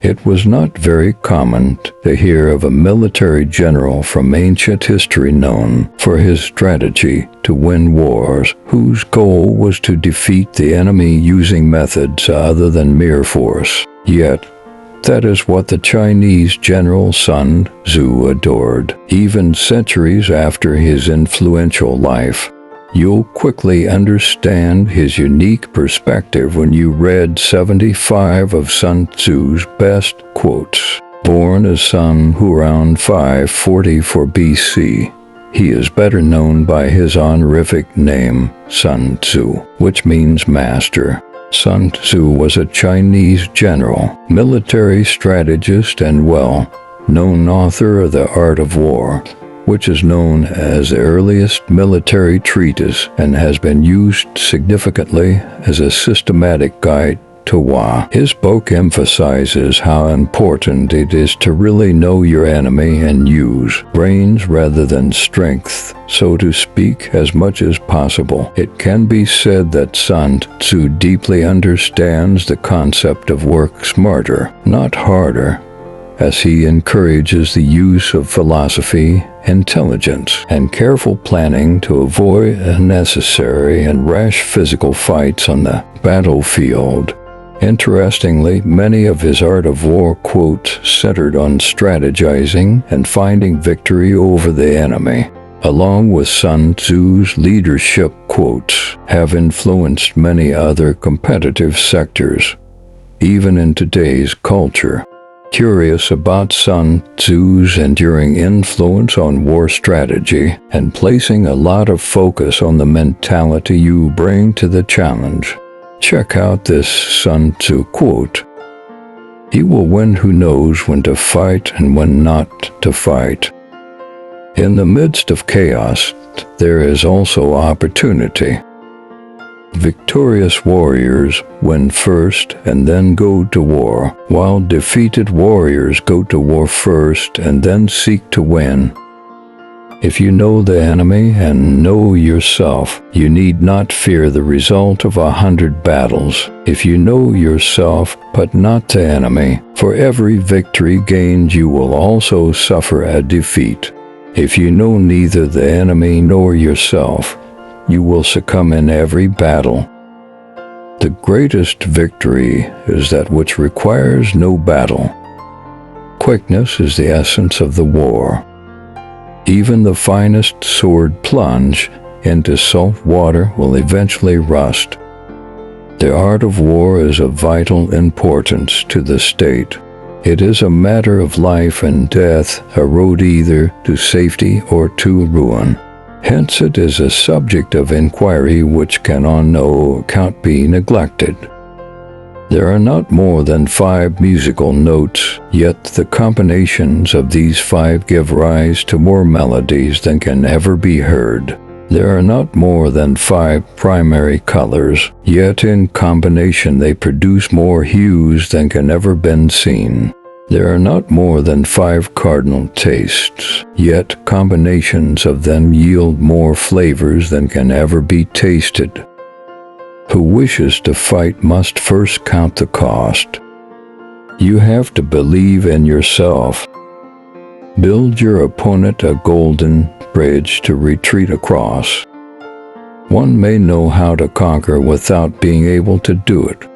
It was not very common to hear of a military general from ancient history known for his strategy to win wars, whose goal was to defeat the enemy using methods other than mere force. Yet, that is what the Chinese General Sun Tzu adored. Even centuries after his influential life, you'll quickly understand his unique perspective when you read 75 of Sun Tzu's best quotes. Born as Sun Hu around 544 BC, he is better known by his honorific name, Sun Tzu, which means master. Sun Tzu was a Chinese general, military strategist, and well-known author of The Art of War, which is known as the earliest military treatise and has been used significantly as a systematic guide to war. His book emphasizes how important it is to really know your enemy and use brains rather than strength, so to speak, as much as possible. It can be said that Sun Tzu deeply understands the concept of work smarter, not harder, as he encourages the use of philosophy, intelligence, and careful planning to avoid unnecessary and rash physical fights on the battlefield. Interestingly, many of his Art of War quotes centered on strategizing and finding victory over the enemy, along with Sun Tzu's leadership quotes, have influenced many other competitive sectors, even in today's culture. Curious about Sun Tzu's enduring influence on war strategy and placing a lot of focus on the mentality you bring to the challenge, check out this Sun Tzu quote: "He will win who knows when to fight and when not to fight. In the midst of chaos, there is also opportunity. Victorious warriors win first and then go to war, while defeated warriors go to war first and then seek to win. If you know the enemy and know yourself, you need not fear the result of 100 battles. If you know yourself but not the enemy, for every victory gained you will also suffer a defeat. If you know neither the enemy nor yourself, you will succumb in every battle. The greatest victory is that which requires no battle. Quickness is the essence of the war. Even the finest sword plunge into salt water will eventually rust. The art of war is of vital importance to the state. It is a matter of life and death, a road either to safety or to ruin. Hence it is a subject of inquiry which can on no account be neglected. There are not more than 5 musical notes, yet the combinations of these 5 give rise to more melodies than can ever be heard. There are not more than 5 primary colors, yet in combination they produce more hues than can ever been seen. There are not more than 5 cardinal tastes, yet combinations of them yield more flavors than can ever be tasted. Who wishes to fight must first count the cost. You have to believe in yourself. Build your opponent a golden bridge to retreat across. One may know how to conquer without being able to do it.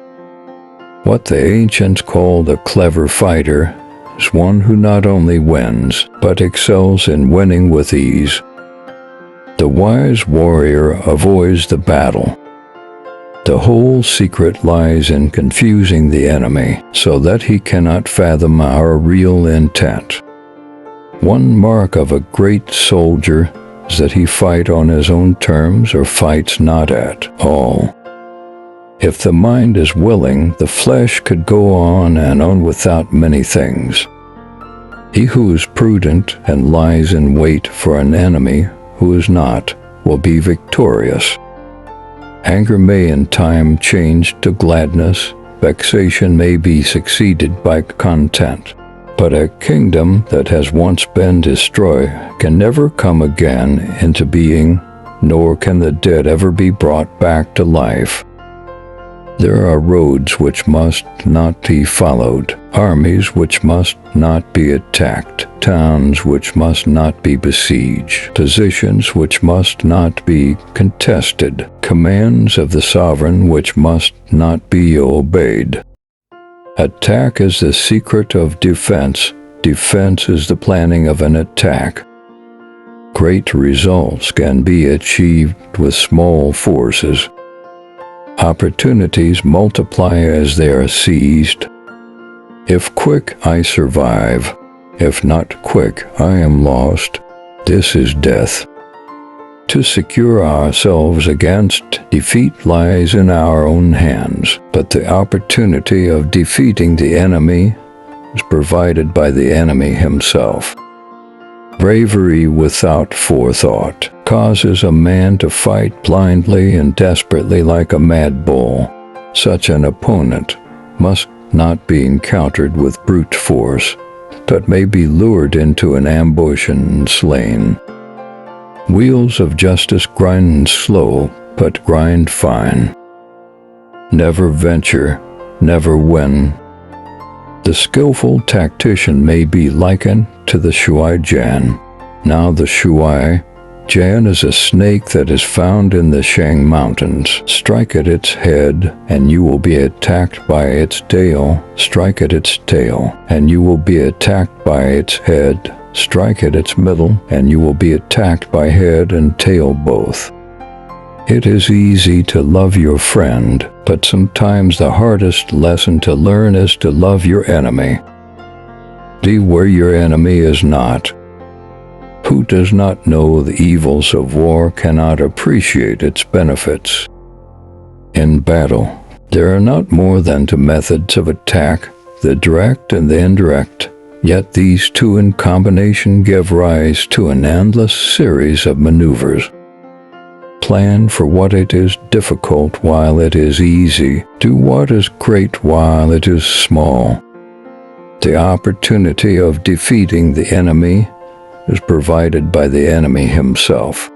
What the ancients called a clever fighter is one who not only wins, but excels in winning with ease. The wise warrior avoids the battle. The whole secret lies in confusing the enemy so that he cannot fathom our real intent. One mark of a great soldier is that he fight on his own terms or fights not at all. If the mind is willing, the flesh could go on and on without many things. He who is prudent and lies in wait for an enemy who is not will be victorious. Anger may in time change to gladness, vexation may be succeeded by content. But a kingdom that has once been destroyed can never come again into being, nor can the dead ever be brought back to life. There are roads which must not be followed, armies which must not be attacked, towns which must not be besieged, positions which must not be contested, commands of the sovereign which must not be obeyed. Attack is the secret of defense. Defense is the planning of an attack. Great results can be achieved with small forces. Opportunities multiply as they are seized. If quick, I survive. If not quick, I am lost. This is death. To secure ourselves against defeat lies in our own hands, but the opportunity of defeating the enemy is provided by the enemy himself. Bravery without forethought causes a man to fight blindly and desperately like a mad bull. Such an opponent must not be encountered with brute force, but may be lured into an ambush and slain. Wheels of justice grind slow, but grind fine. Never venture, never win. The skillful tactician may be likened to the Shui Jian. Now the Shui Jian is a snake that is found in the Shang Mountains. Strike at its head, and you will be attacked by its tail. Strike at its tail, and you will be attacked by its head. Strike at its middle, and you will be attacked by head and tail both. It is easy to love your friend, but sometimes the hardest lesson to learn is to love your enemy. Be where your enemy is not. Who does not know the evils of war cannot appreciate its benefits. In battle, there are not more than two methods of attack, the direct and the indirect, yet these two in combination give rise to an endless series of maneuvers. Plan for what it is difficult while it is easy. Do what is great while it is small. The opportunity of defeating the enemy is provided by the enemy himself.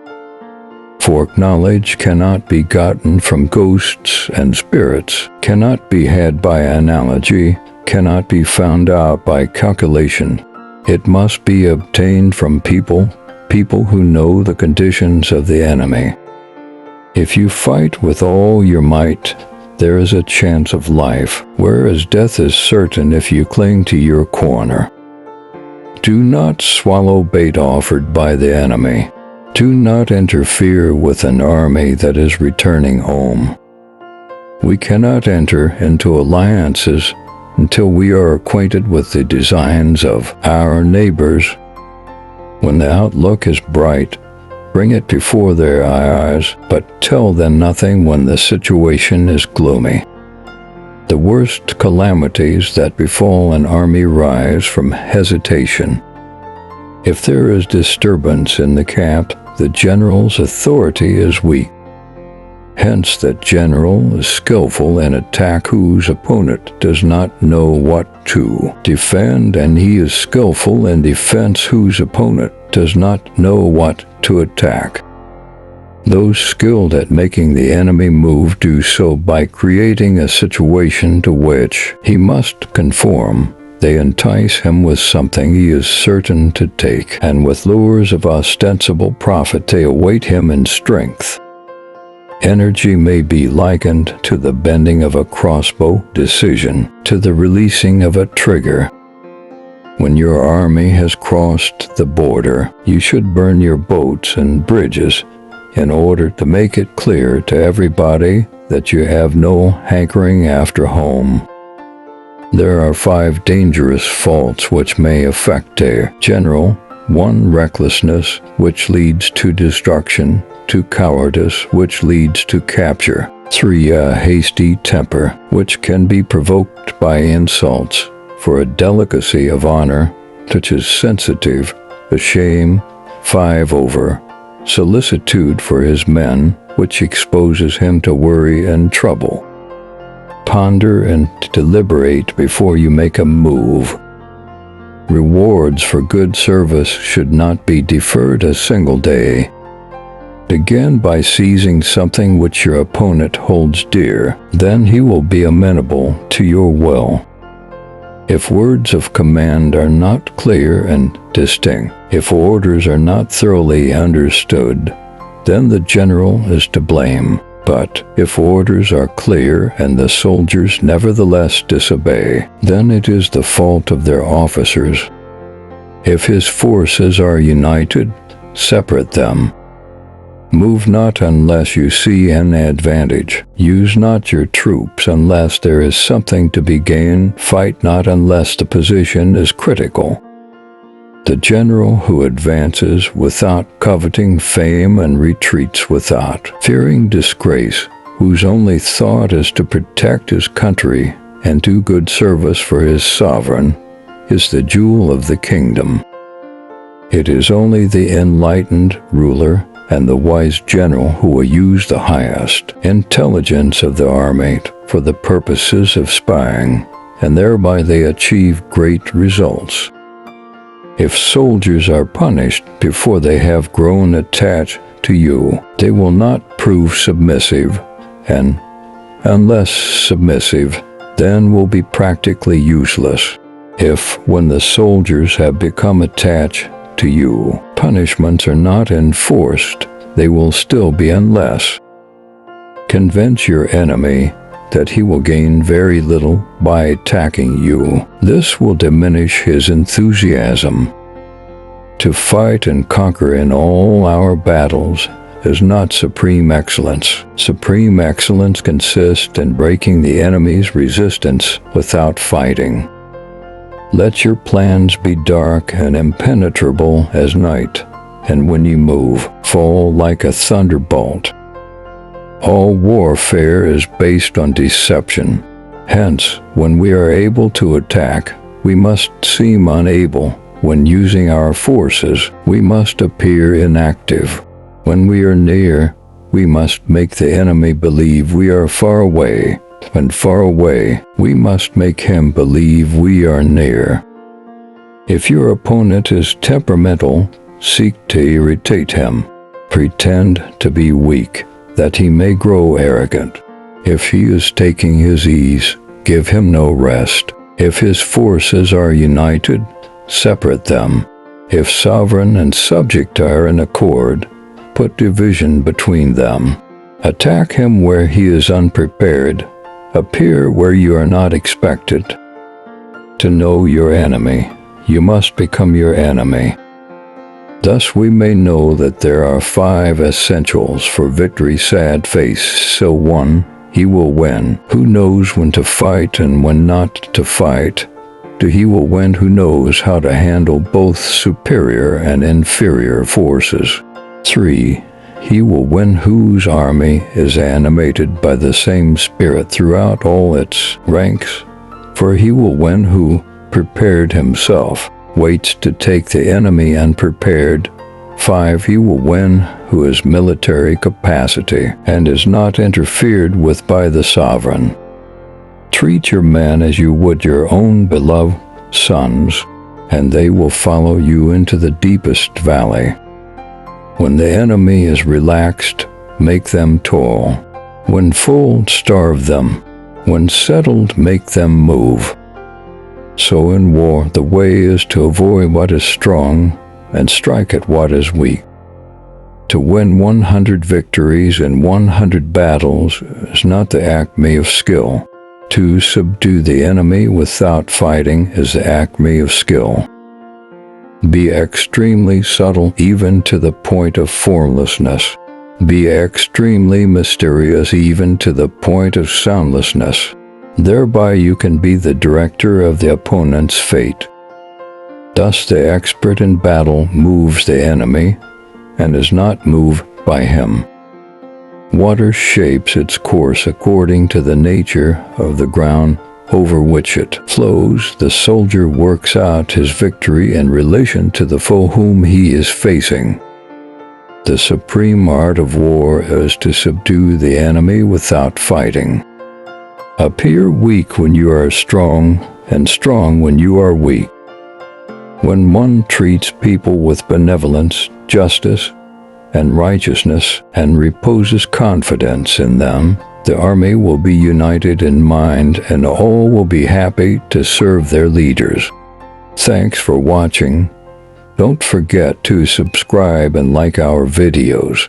For knowledge cannot be gotten from ghosts and spirits, cannot be had by analogy, cannot be found out by calculation. It must be obtained from people who know the conditions of the enemy. If you fight with all your might, there is a chance of life, whereas death is certain if you cling to your corner. Do not swallow bait offered by the enemy. Do not interfere with an army that is returning home. We cannot enter into alliances until we are acquainted with the designs of our neighbors. When the outlook is bright, bring it before their eyes, but tell them nothing when the situation is gloomy. The worst calamities that befall an army rise from hesitation. If there is disturbance in the camp, the general's authority is weak. Hence that general is skillful in attack whose opponent does not know what to defend, and he is skillful in defense whose opponent does not know what to attack. Those skilled at making the enemy move do so by creating a situation to which he must conform. They entice him with something he is certain to take, and with lures of ostensible profit they await him in strength. Energy may be likened to the bending of a crossbow, decision to the releasing of a trigger. When your army has crossed the border, you should burn your boats and bridges in order to make it clear to everybody that you have no hankering after home. There are 5 dangerous faults which may affect a general. 1. Recklessness, which leads to destruction. 2. Cowardice, which leads to capture. 3. A hasty temper, which can be provoked by insults. For a delicacy of honor, which is sensitive, a shame. 5. Over solicitude for his men, which exposes him to worry and trouble. Ponder and deliberate before you make a move. Rewards for good service should not be deferred a single day. Begin by seizing something which your opponent holds dear. Then he will be amenable to your will. If words of command are not clear and distinct, if orders are not thoroughly understood, then the general is to blame. But if orders are clear and the soldiers nevertheless disobey, then it is the fault of their officers. If his forces are united, separate them. Move not unless you see an advantage. Use not your troops unless there is something to be gained. Fight not unless the position is critical. The general who advances without coveting fame and retreats without fearing disgrace, whose only thought is to protect his country and do good service for his sovereign, is the jewel of the kingdom. It is only the enlightened ruler and the wise general who will use the highest intelligence of the army for the purposes of spying, and thereby they achieve great results. If soldiers are punished before they have grown attached to you, they will not prove submissive, and unless submissive, then will be practically useless. If, when the soldiers have become attached to you, punishments are not enforced, they will still be unless. Convince your enemy that he will gain very little by attacking you. This will diminish his enthusiasm. To fight and conquer in all our battles is not supreme excellence. Supreme excellence consists in breaking the enemy's resistance without fighting. Let your plans be dark and impenetrable as night, and when you move, fall like a thunderbolt. All warfare is based on deception. Hence, when we are able to attack, we must seem unable. When using our forces, we must appear inactive. When we are near, we must make the enemy believe we are far away. When far away, we must make him believe we are near. If your opponent is temperamental, seek to irritate him. Pretend to be weak, that he may grow arrogant. If he is taking his ease, give him no rest. If his forces are united, separate them. If sovereign and subject are in accord, put division between them. Attack him where he is unprepared. Appear where you are not expected. To know your enemy, you must become your enemy. Thus we may know that there are 5 essentials for victory. Sad face. So 1, he will win, who knows when to fight and when not to fight. 2, he will win who knows how to handle both superior and inferior forces. 3, he will win whose army is animated by the same spirit throughout all its ranks. For he will win who, prepared himself, waits to take the enemy unprepared. 5, he will win who has military capacity and is not interfered with by the sovereign. Treat your men as you would your own beloved sons, and they will follow you into the deepest valley. When the enemy is relaxed, make them tall. When full, starve them. When settled, make them move. So in war, the way is to avoid what is strong and strike at what is weak. To win 100 victories in 100 battles is not the acme of skill. To subdue the enemy without fighting is the acme of skill. Be extremely subtle even to the point of formlessness. Be extremely mysterious even to the point of soundlessness. Thereby you can be the director of the opponent's fate. Thus the expert in battle moves the enemy and is not moved by him. Water shapes its course according to the nature of the ground over which it flows. The soldier works out his victory in relation to the foe whom he is facing. The supreme art of war is to subdue the enemy without fighting. Appear weak when you are strong, and strong when you are weak. When one treats people with benevolence, justice, and righteousness and reposes confidence in them, the army will be united in mind and all will be happy to serve their leaders. Thanks for watching. Don't forget to subscribe and like our videos.